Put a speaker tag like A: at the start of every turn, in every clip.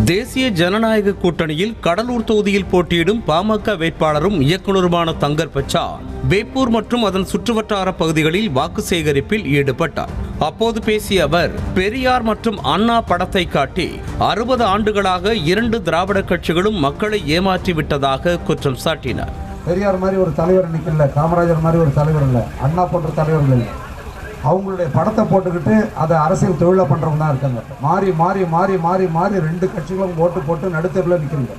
A: தேசிய ஜனநாயக கூட்டணியில் கடலூர் தொகுதியில் போட்டியிடும் பாமக வேட்பாளரும் இயக்குநருமான தங்கர் பச்சா வேப்பூர் மற்றும் அதன் சுற்றுவட்டார பகுதிகளில் வாக்கு சேகரிப்பில் ஈடுபட்டார். அப்போது பேசிய அவர், பெரியார் மற்றும் அண்ணா படத்தை காட்டி 60 ஆண்டுகளாக 2 திராவிட கட்சிகளும் மக்களை ஏமாற்றிவிட்டதாக குற்றம் சாட்டினார்.
B: பெரியார் மாதிரி ஒரு தலைவர் நிற்கல, காமராஜர் மாதிரி ஒரு தலைவர் இல்லை, அண்ணா போன்ற தலைவர்கள் இல்லை. அவங்களுடைய படத்தை போட்டுக்கிட்டு அதை அரசியல் தொழிலாக பண்ணுறவங்க தான் இருக்காங்க. மாறி மாறி மாறி மாறி மாறி 2 கட்சிகளும் ஓட்டு போட்டு நடுத்தரில் நிற்கிறீங்க.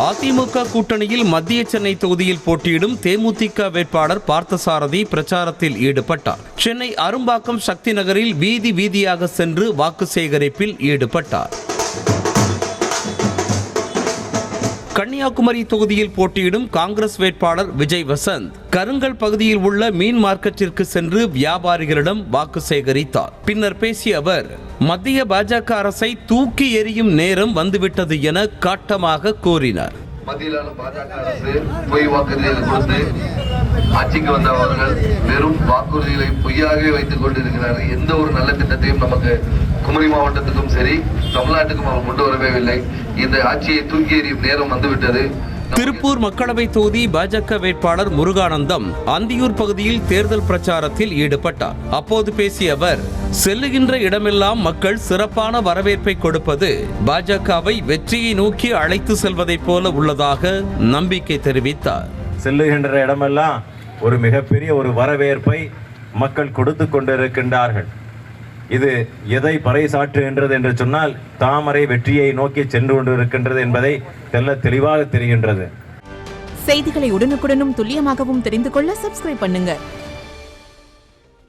A: அதிமுக கூட்டணியில் மத்திய சென்னை தொகுதியில் போட்டியிடும் தேமுதிக வேட்பாளர் பார்த்தசாரதி பிரச்சாரத்தில் ஈடுபட்டார். சென்னை அரும்பாக்கம் சக்தி நகரில் வீதி வீதியாக சென்று வாக்கு சேகரிப்பில் ஈடுபட்டார். கன்னியாகுமரி தொகுதியில் போட்டியிடும் காங்கிரஸ் வேட்பாளர் விஜய் வசந்த் கருங்கல் பகுதியில் உள்ள மீன் மார்க்கெட்டிற்கு சென்று வியாபாரிகளிடம் வாக்கு சேகரித்தார். பின்னர் பேசிய அவர், மத்திய பாஜக அரசை தூக்கி எறியும் நேரம் வந்துவிட்டது என காட்டமாக கூறினார்.
C: மத்தியிலான பாஜக அரசு பொய் வாக்குறுதிகளை கொடுத்து ஆட்சிக்கு வந்தவர்கள் வெறும் வாக்குறுதிகளை பொய்யாகவே வைத்துக் கொண்டிருக்கிறார்கள். எந்த ஒரு நல்ல திட்டத்தையும் நமக்கு குமரி மாவட்டத்துக்கும் சரி தமிழ்நாட்டுக்கும் அவர் கொண்டு வரவே இல்லை. இந்த ஆட்சியை தூக்கி எறியும் நேரம் வந்துவிட்டது.
A: திருப்பூர் மக்களவை தொகுதி பாஜக வேட்பாளர் முருகானந்தம் அந்தியூர் பகுதியில் தேர்தல் பிரச்சாரத்தில் ஈடுபட்டார். அப்போது பேசிய அவர், செல்லுகின்ற இடமெல்லாம் மக்கள் சிறப்பான வரவேற்பை கொடுப்பது பாஜகவை வெற்றியை நோக்கி அழைத்து செல்வதை போல உள்ளதாக நம்பிக்கை தெரிவித்தார்.
D: செல்லுகின்ற இடமெல்லாம் ஒரு மிகப்பெரிய ஒரு வரவேற்பை மக்கள் கொடுத்து கொண்டிருக்கின்றார்கள். இது எதை பறைசாற்றுகின்றது என்று சொன்னால், தாமரை வெற்றியை நோக்கி சென்று கொண்டிருக்கின்றது என்பதை தெளிவாக தெரிகின்றது.
E: செய்திகளை உடனுக்குடனும் துல்லியமாகவும் தெரிந்து கொள்ள சப்ஸ்கிரைப் பண்ணுங்க.